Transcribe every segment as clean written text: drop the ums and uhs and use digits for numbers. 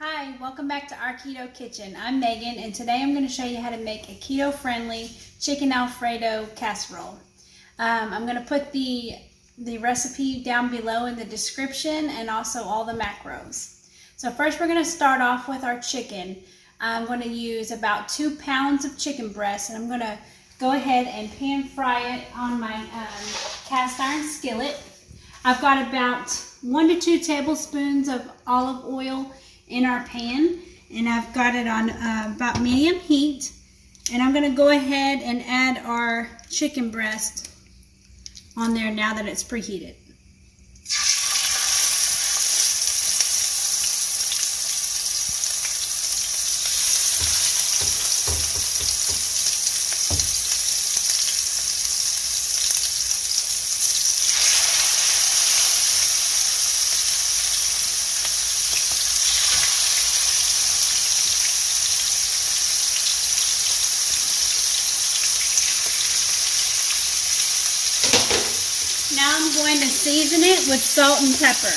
Hi, welcome back to our Keto Kitchen. I'm Megan, and today I'm going to show you how to make a keto-friendly chicken Alfredo casserole. I'm going to put the recipe down below in the description and also all the macros. So first we're going to start off with our chicken. I'm going to use about 2 pounds of chicken breast, and I'm going to go ahead and pan fry it on my cast iron skillet. I've got about 1 to 2 tablespoons of olive oil in our pan, and I've got it on about medium heat, and I'm going to go ahead and add our chicken breast on there now that it's preheated. Now I'm going to season it with salt and pepper.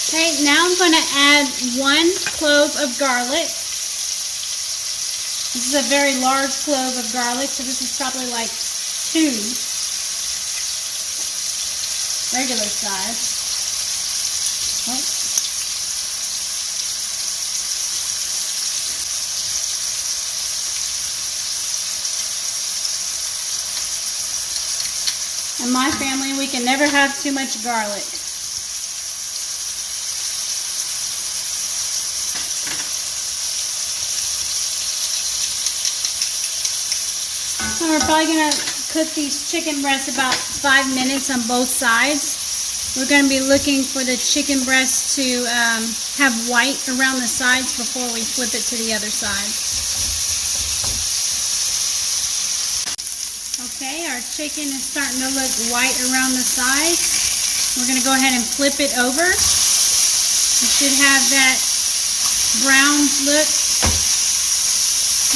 Okay, now I'm going to add 1 clove of garlic. This is a very large clove of garlic, so this is probably like 2 regular size. Oh. In my family, we can never have too much garlic. So we're probably going to cook these chicken breasts about 5 minutes on both sides. We're going to be looking for the chicken breast to have white around the sides before we flip it to the other side. Okay, our chicken is starting to look white around the sides. We're going to go ahead and flip it over. It should have that brown look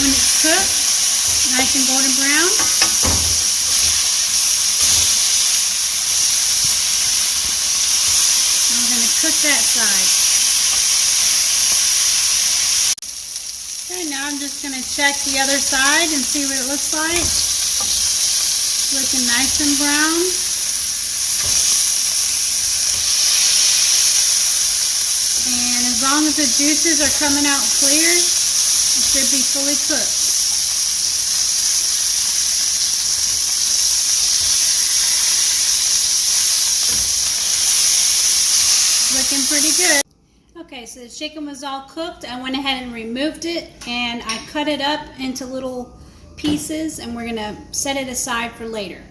when it's cooked, nice and golden brown. Cook that side. Okay, now I'm just going to check the other side and see what it looks like. It's looking nice and brown. And as long as the juices are coming out clear, it should be fully cooked. Looking pretty good. Okay, so the chicken was all cooked. I went ahead and removed it, and I cut it up into little pieces, and we're going to set it aside for later.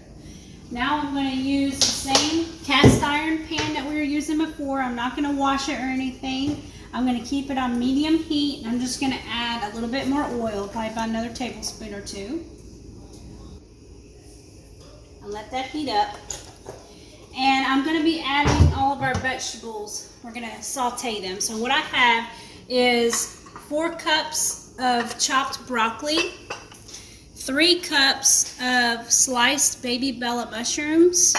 Now I'm going to use the same cast iron pan that we were using before. I'm not going to wash it or anything. I'm going to keep it on medium heat, and I'm just going to add a little bit more oil, probably about another tablespoon or 2. And let that heat up. And I'm going to be adding all of our vegetables. We're going to saute them. So what I have is 4 cups of chopped broccoli, 3 cups of sliced baby bella mushrooms,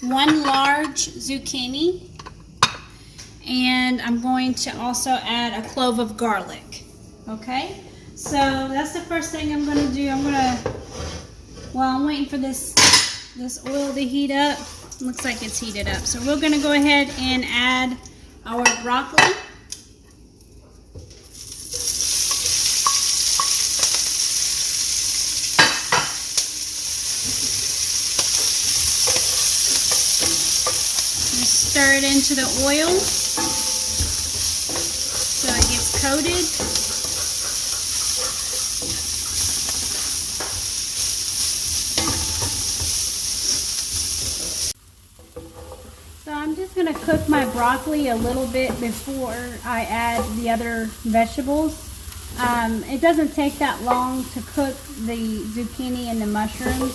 1 large zucchini, and I'm going to also add a clove of garlic. Okay, so that's the first thing I'm going to do. While I'm waiting for this oil to heat up. Looks like it's heated up. So we're going to go ahead and add our broccoli. Just stir it into the oil so it gets coated. So I'm just going to cook my broccoli a little bit before I add the other vegetables. It doesn't take that long to cook the zucchini and the mushrooms.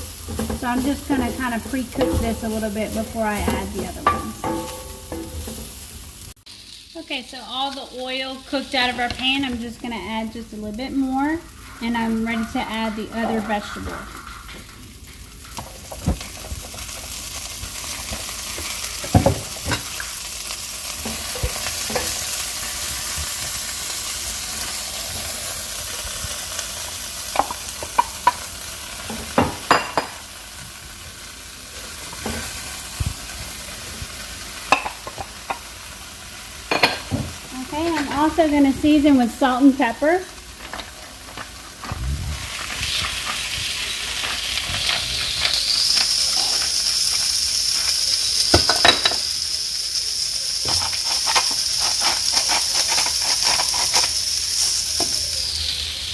So I'm just going to kind of pre-cook this a little bit before I add the other ones. Okay, so all the oil cooked out of our pan, I'm just going to add just a little bit more, and I'm ready to add the other vegetables. Okay, I'm also going to season with salt and pepper.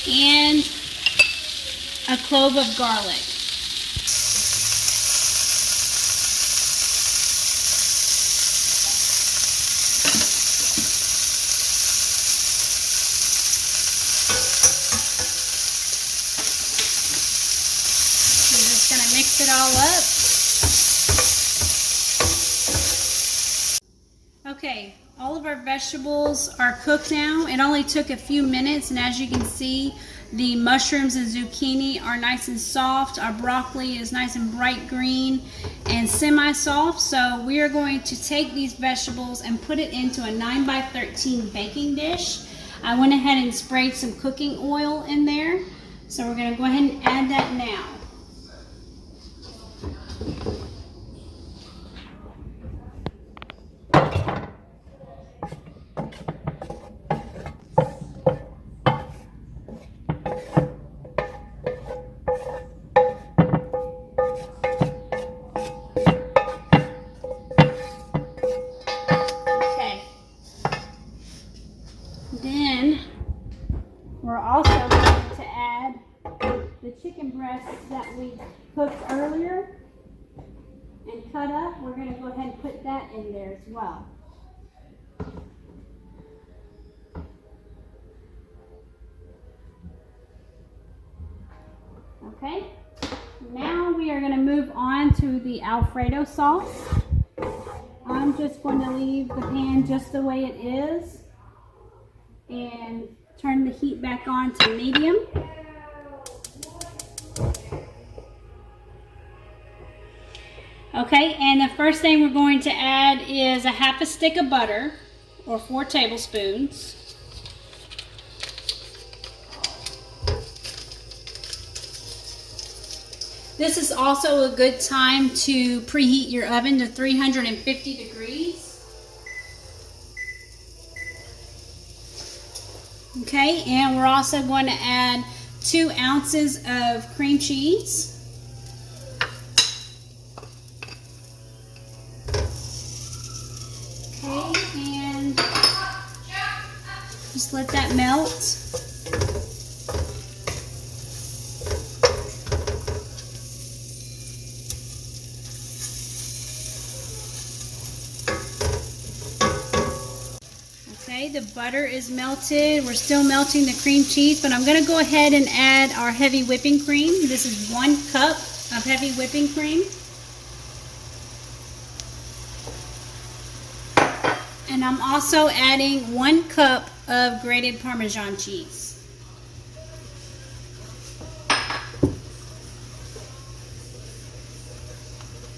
And a clove of garlic. I'm just going to mix it all up. Okay, all of our vegetables are cooked now. It only took a few minutes, and as you can see, the mushrooms and zucchini are nice and soft. Our broccoli is nice and bright green and semi-soft. So we are going to take these vegetables and put it into a 9x13 baking dish. I went ahead and sprayed some cooking oil in there. So we're going to go ahead and add that now. Then we're also going to add the chicken breasts that we cooked earlier and cut up. We're going to go ahead and put that in there as well. Okay, now we are going to move on to the Alfredo sauce. I'm just going to leave the pan just the way it is and turn the heat back on to medium. Okay, and the first thing we're going to add is a half a stick of butter, or 4 tablespoons. This is also a good time to preheat your oven to 350 degrees. Okay, and we're also going to add 2 ounces of cream cheese. Okay, and just let that melt. Okay, the butter is melted. We're still melting the cream cheese, but I'm going to go ahead and add our heavy whipping cream. This is 1 cup of heavy whipping cream. And I'm also adding 1 cup of grated Parmesan cheese.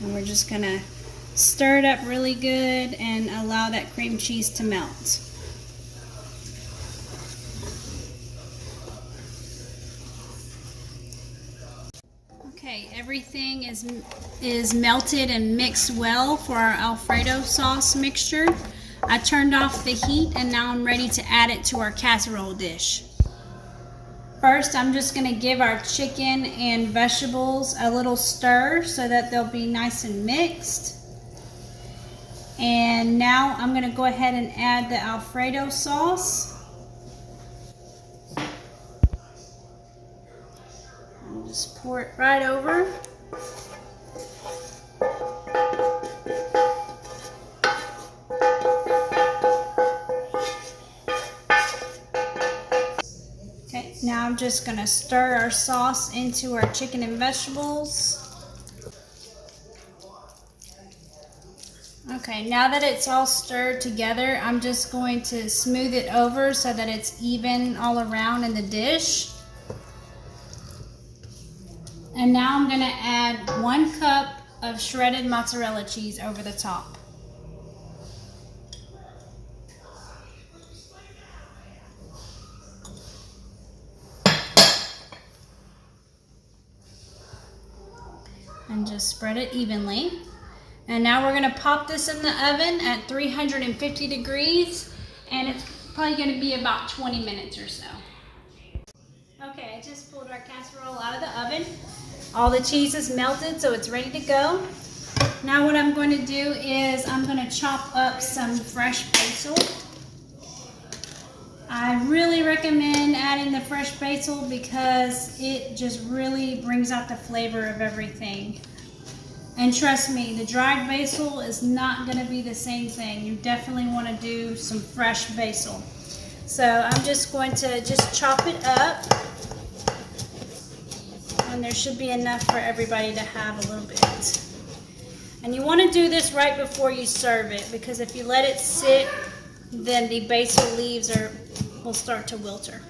And we're just going to stir it up really good and allow that cream cheese to melt. Okay, everything is melted and mixed well for our Alfredo sauce mixture. I turned off the heat and now I'm ready to add it to our casserole dish. First, I'm just going to give our chicken and vegetables a little stir so that they'll be nice and mixed. And now I'm going to go ahead and add the Alfredo sauce. I'll just pour it right over. Okay, now I'm just going to stir our sauce into our chicken and vegetables. Okay, now that it's all stirred together, I'm just going to smooth it over so that it's even all around in the dish. And now I'm going to add 1 cup of shredded mozzarella cheese over the top. And just spread it evenly. And now we're going to pop this in the oven at 350 degrees, and it's probably going to be about 20 minutes or so. Okay, I just pulled our casserole out of the oven. All the cheese is melted, so it's ready to go. Now what I'm going to do is I'm going to chop up some fresh basil. I really recommend adding the fresh basil because it just really brings out the flavor of everything. And trust me, the dried basil is not going to be the same thing. You definitely want to do some fresh basil. So I'm just going to chop it up. And there should be enough for everybody to have a little bit. And you want to do this right before you serve it, because if you let it sit, then the basil leaves will start to wilter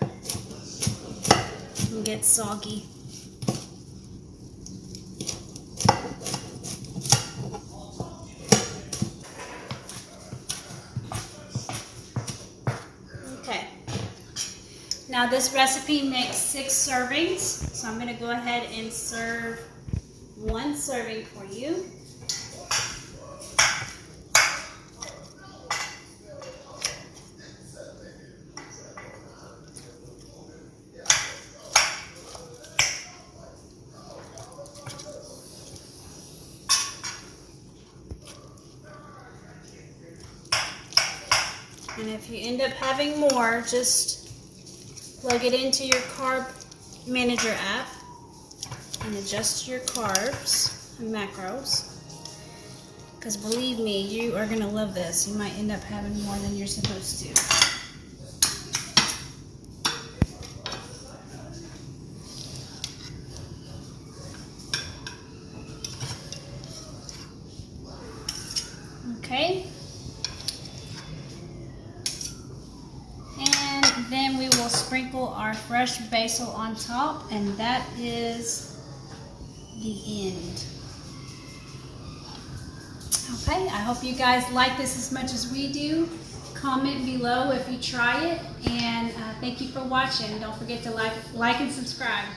and get soggy. Okay. Now this recipe makes 6 servings, so I'm going to go ahead and serve 1 serving for you. And if you end up having more, just plug it into your carb manager app and adjust your carbs and macros. Because believe me, you are going to love this. You might end up having more than you're supposed to. Okay. Then we will sprinkle our fresh basil on top, and that is the end. Okay, I hope you guys like this as much as we do. Comment below if you try it, and thank you for watching. Don't forget to like and subscribe.